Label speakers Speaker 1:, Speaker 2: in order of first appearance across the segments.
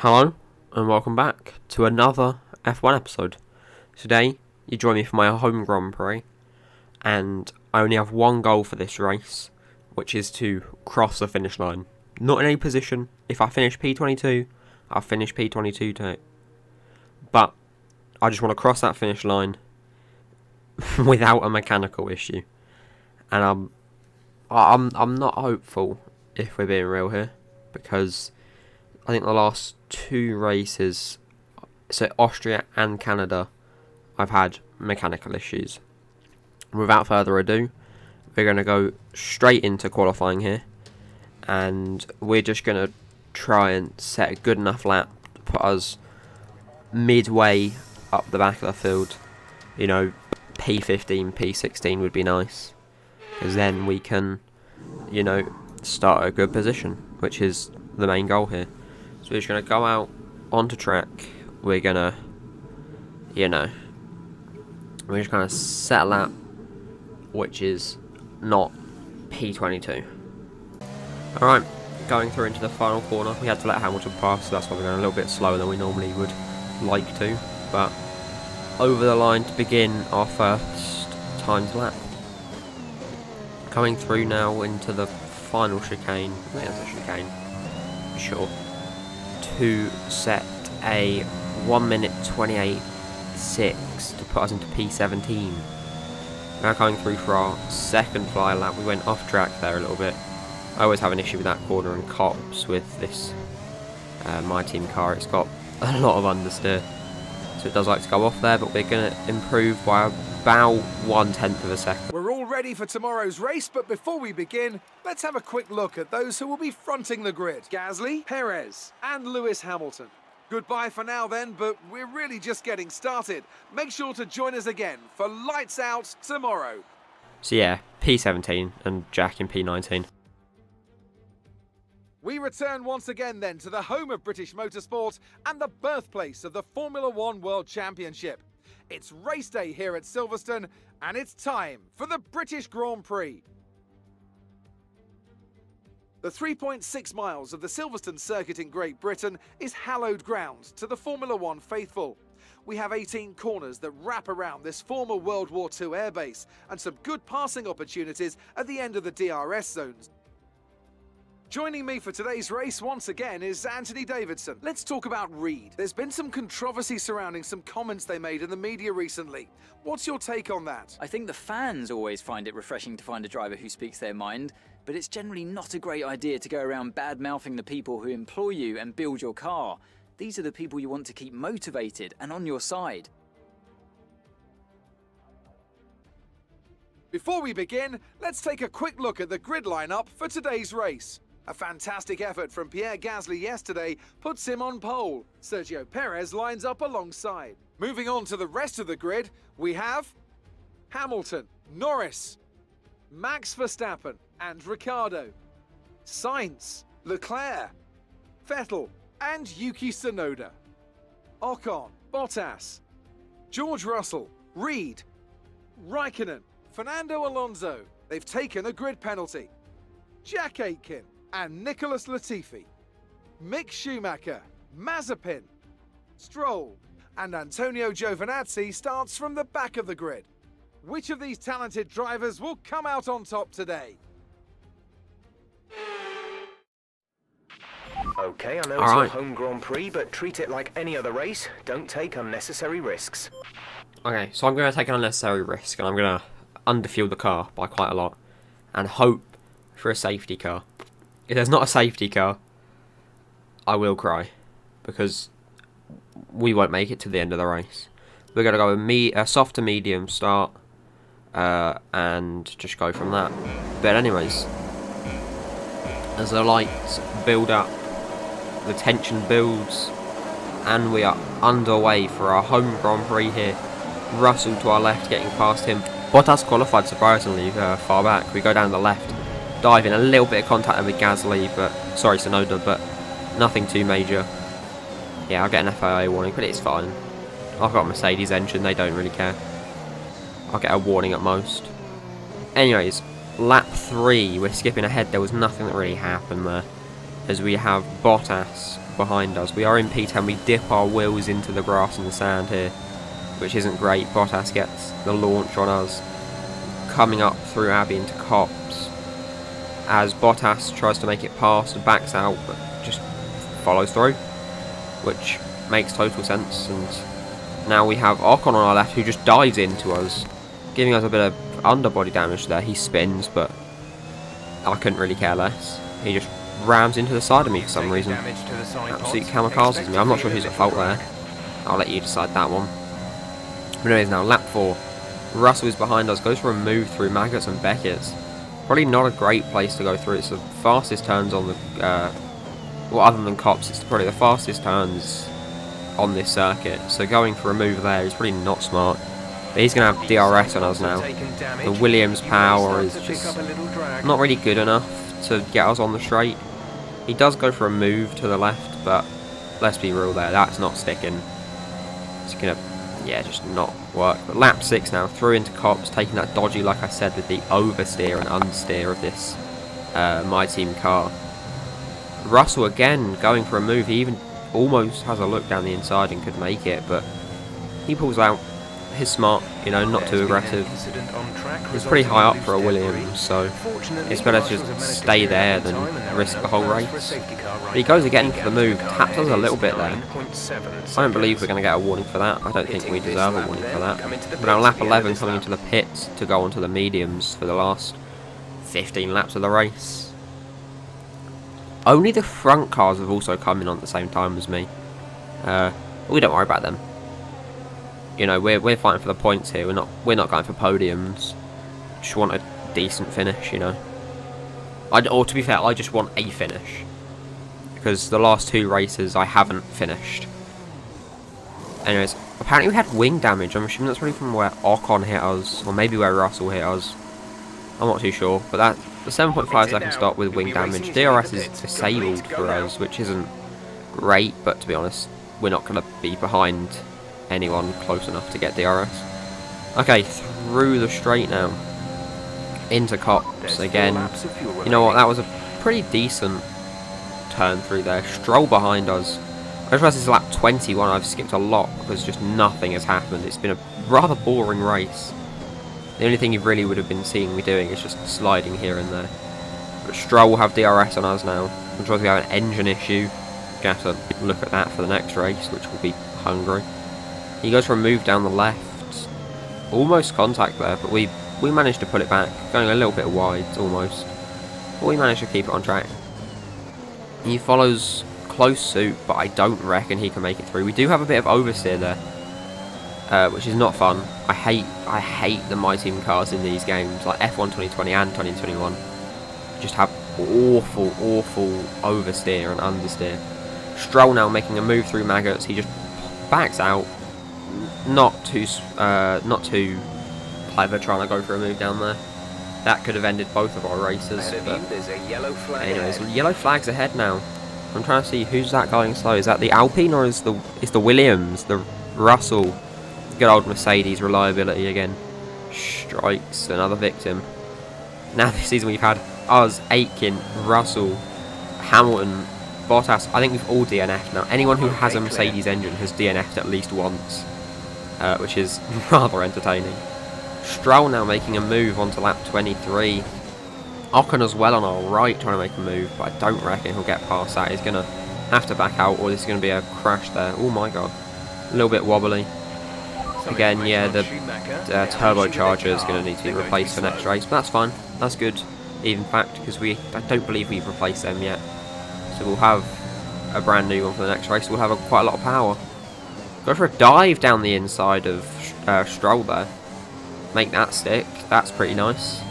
Speaker 1: Hello, and welcome back to another F1 episode. Today, you join me for my home Grand Prix, and I only have one goal for this race, which is to cross the finish line. Not in any position. If I finish P22, I'll finish P22 too. But I just want to cross that finish line without a mechanical issue. And I'm not hopeful, if we're being real here, because I think the last two races, so Austria and Canada, I've had mechanical issues. Without further ado, we're going to go straight into qualifying here, and we're just going to try and set a good enough lap to put us midway up the back of the field. You know, P15, P16 would be nice, because then we can, you know, start at a good position, which is the main goal here. So we're just going to go out onto track. We're going to, we're just going to set a lap, which is not P22. Alright, going through into the final corner. We had to let Hamilton pass, so that's why we're going a little bit slower than we normally would like to. But over the line to begin our first timed lap. Coming through now into the final chicane. I think that's a chicane, for sure. To set a 1 minute 28.6 to put us into P17. Now coming through for our second fly lap. We went off track there a little bit. I always have an issue with that corner and cops with this my team car. It's got a lot of understeer, so it does like to go off there, but we're going to improve by about 1/10 of a second.
Speaker 2: We're all ready for tomorrow's race, but before we begin, let's have a quick look at those who will be fronting the grid. Gasly, Perez, and Lewis Hamilton. Goodbye for now then, but we're really just getting started. Make sure to join us again for Lights Out tomorrow.
Speaker 1: So yeah, P17 and Jack in P19.
Speaker 2: We return once again then to the home of British motorsport and the birthplace of the Formula One World Championship. It's race day here at Silverstone, and it's time for the British Grand Prix. The 3.6 miles of the Silverstone circuit in Great Britain is hallowed ground to the Formula One faithful. We have 18 corners that wrap around this former World War II airbase, and some good passing opportunities at the end of the DRS zones. Joining me for today's race once again is Anthony Davidson. Let's talk about Reed. There's been some controversy surrounding some comments they made in the media recently. What's your take on that?
Speaker 3: I think the fans always find it refreshing to find a driver who speaks their mind, but it's generally not a great idea to go around bad-mouthing the people who employ you and build your car. These are the people you want to keep motivated and on your side.
Speaker 2: Before we begin, let's take a quick look at the grid lineup for today's race. A fantastic effort from Pierre Gasly yesterday puts him on pole. Sergio Perez lines up alongside. Moving on to the rest of the grid, we have Hamilton, Norris, Max Verstappen and Ricciardo, Sainz, Leclerc, Vettel and Yuki Tsunoda, Ocon, Bottas, George Russell, Reed, Raikkonen, Fernando Alonso. They've taken a grid penalty. Jack Aitken and Nicholas Latifi, Mick Schumacher, Mazepin, Stroll and Antonio Giovinazzi starts from the back of the grid. Which of these talented drivers will come out on top today?
Speaker 4: Okay, I know it's your home Grand Prix, but treat it like any other race. Don't take unnecessary risks.
Speaker 1: Okay, so I'm going to take an unnecessary risk, and I'm going to underfuel the car by quite a lot, and hope for a safety car. If there's not a safety car, I will cry, because we won't make it to the end of the race. We're going to go with a soft to medium start, and just go from that. But anyways, as the lights build up, the tension builds, and we are underway for our home Grand Prix here. Russell to our left, getting past him. Bottas qualified surprisingly far back. We go down the left, dive in a little bit of contact with Gasly, Tsunoda, but nothing too major. Yeah, I'll get an FIA warning, but it's fine. I've got a Mercedes engine, they don't really care. I'll get a warning at most. Anyways, lap 3, we're skipping ahead. There was nothing that really happened there, as we have Bottas behind us. We are in P10. We dip our wheels into the grass and the sand here, which isn't great. Bottas gets the launch on us, coming up through Abbey into Copse, as Bottas tries to make it past and backs out, but just follows through, which makes total sense. And now we have Ocon on our left, who just dives into us, giving us a bit of underbody damage there. He spins, but I couldn't really care less. He just rams into the side of me for some reason. Absolute kamikazes me. I'm not sure who's at fault there. I'll let you decide that one. But anyways, now lap 4. Russell is behind us, goes for a move through Maggots and Beckett's. Probably not a great place to go through. It's the fastest turns on the... well, other than Copse, it's probably the fastest turns on this circuit. So going for a move there is probably not smart. But he's going to have DRS on us now. The Williams power is just not really good enough to get us on the straight. He does go for a move to the left, but let's be real there, that's not sticking. It's going to, yeah, just not work. But lap 6 now, through into Copse, taking that dodgy, like I said, with the oversteer and understeer of this My Team car. Russell again going for a move. He even almost has a look down the inside and could make it, but he pulls out. He's smart, you know, not too aggressive. He's pretty high up for a Williams, so it's better to just stay there than risk the whole race. But he goes again for the move, taps us a little bit there. I don't believe we're going to get a warning for that. I don't think we deserve a warning for that. But now lap 11 coming into the pits to go onto the mediums for the last 15 laps of the race. Only the front cars have also come in on at the same time as me. We don't worry about them. You know, we're fighting for the points here. We're not going for podiums. Just want a decent finish, you know. Or to be fair, I just want a finish, because the last 2 races I haven't finished. Anyways, apparently we had wing damage. I'm assuming that's probably from where Ocon hit us, or maybe where Russell hit us. I'm not too sure, but that the 7.5 second stop with wing damage. DRS is disabled for us, which isn't great, but to be honest, we're not going to be behind anyone close enough to get DRS. Okay, through the straight now, into Copse again. You know what, that was a pretty decent turn through there. Stroll behind us. I just realised this is lap 21. I've skipped a lot because just nothing has happened. It's been a rather boring race. The only thing you really would have been seeing me doing is just sliding here and there. But Stroll will have DRS on us now. I'm sure we have an engine issue. Gonna have to look at that for the next race, which will be Hungary. He goes for a move down the left. Almost contact there, but we managed to put it back. Going a little bit wide, almost. But we managed to keep it on track. He follows close suit, but I don't reckon he can make it through. We do have a bit of oversteer there, which is not fun. I hate the My Team cars in these games, like F1 2020 and 2021. Just have awful oversteer and understeer. Stroll now making a move through Maggots. He just backs out. Not too clever trying to go for a move down there. That could have ended both of our races. But anyways, yellow flags ahead now. I'm trying to see who's that going slow. Is that the Alpine or is the Williams, the Russell? Good old Mercedes reliability again. Strikes another victim. Now this season we've had us, Aitken, Russell, Hamilton, Bottas. I think we've all DNF'd now. Anyone who has a Mercedes engine has DNF'd at least once, which is rather entertaining. Stroll now making a move onto lap 23. Ocon as well on our right trying to make a move, but I don't reckon he'll get past that. He's going to have to back out, or there's going to be a crash there. Oh my god. A little bit wobbly. Again, yeah, the turbocharger is going to need to be replaced for next race, but that's fine. That's good, even fact, because I don't believe we've replaced them yet. So we'll have a brand new one for the next race. We'll have quite a lot of power. Go for a dive down the inside of Stroll there. Make that stick. That's pretty nice.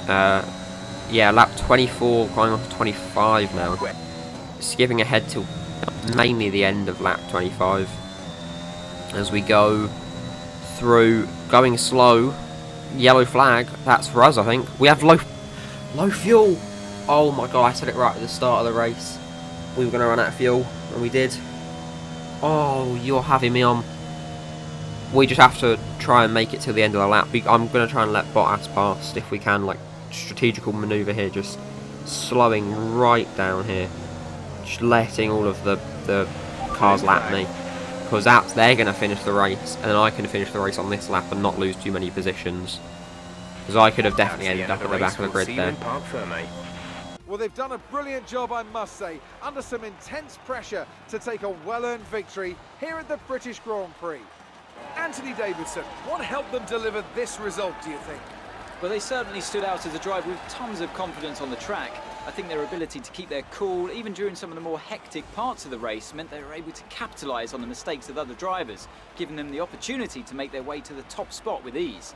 Speaker 1: Yeah, lap 24 going on to 25 now. Skipping ahead to mainly the end of lap 25. As we go through, going slow. Yellow flag. That's for us, I think. We have low fuel. Oh my god, I said it right at the start of the race. We were going to run out of fuel, and we did. Oh, you're having me on. We just have to try and make it till the end of the lap. I'm going to try and let Bottas past if we can, like strategical manoeuvre here, just slowing right down here. just letting all of the cars lap me, because they're going to finish the race, and then I can finish the race on this lap and not lose too many positions. Because I could have definitely ended up at the back of the grid there.
Speaker 2: Well, they've done a brilliant job, I must say, under some intense pressure to take a well-earned victory here at the British Grand Prix. Anthony Davidson, what helped them deliver this result, do you think?
Speaker 3: Well, they certainly stood out as a driver with tons of confidence on the track. I think their ability to keep their cool, even during some of the more hectic parts of the race, meant they were able to capitalise on the mistakes of other drivers, giving them the opportunity to make their way to the top spot with ease.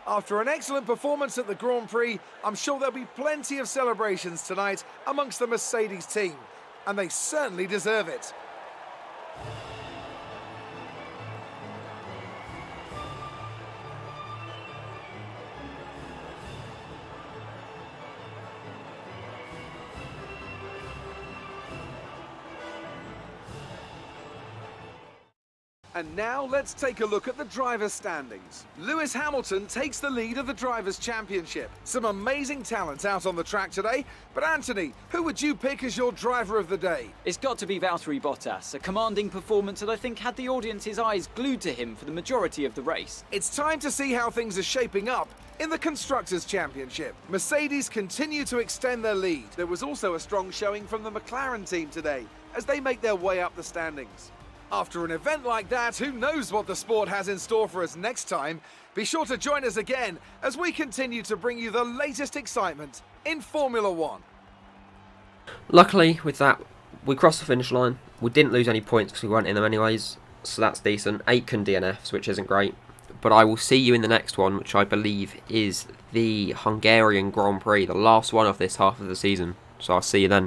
Speaker 2: After an excellent performance at the Grand Prix, I'm sure there'll be plenty of celebrations tonight amongst the Mercedes team, and they certainly deserve it. And now let's take a look at the drivers' standings. Lewis Hamilton takes the lead of the Drivers' Championship. Some amazing talent out on the track today, but Anthony, who would you pick as your driver of the day?
Speaker 3: It's got to be Valtteri Bottas, a commanding performance that I think had the audience's eyes glued to him for the majority of the race.
Speaker 2: It's time to see how things are shaping up in the Constructors' Championship. Mercedes continue to extend their lead. There was also a strong showing from the McLaren team today as they make their way up the standings. After an event like that, who knows what the sport has in store for us next time? Be sure to join us again as we continue to bring you the latest excitement in Formula One.
Speaker 1: Luckily, with that, we crossed the finish line. We didn't lose any points because we weren't in them anyways, so that's decent. 8 DNFs, which isn't great. But I will see you in the next one, which I believe is the Hungarian Grand Prix, the last one of this half of the season. So I'll see you then.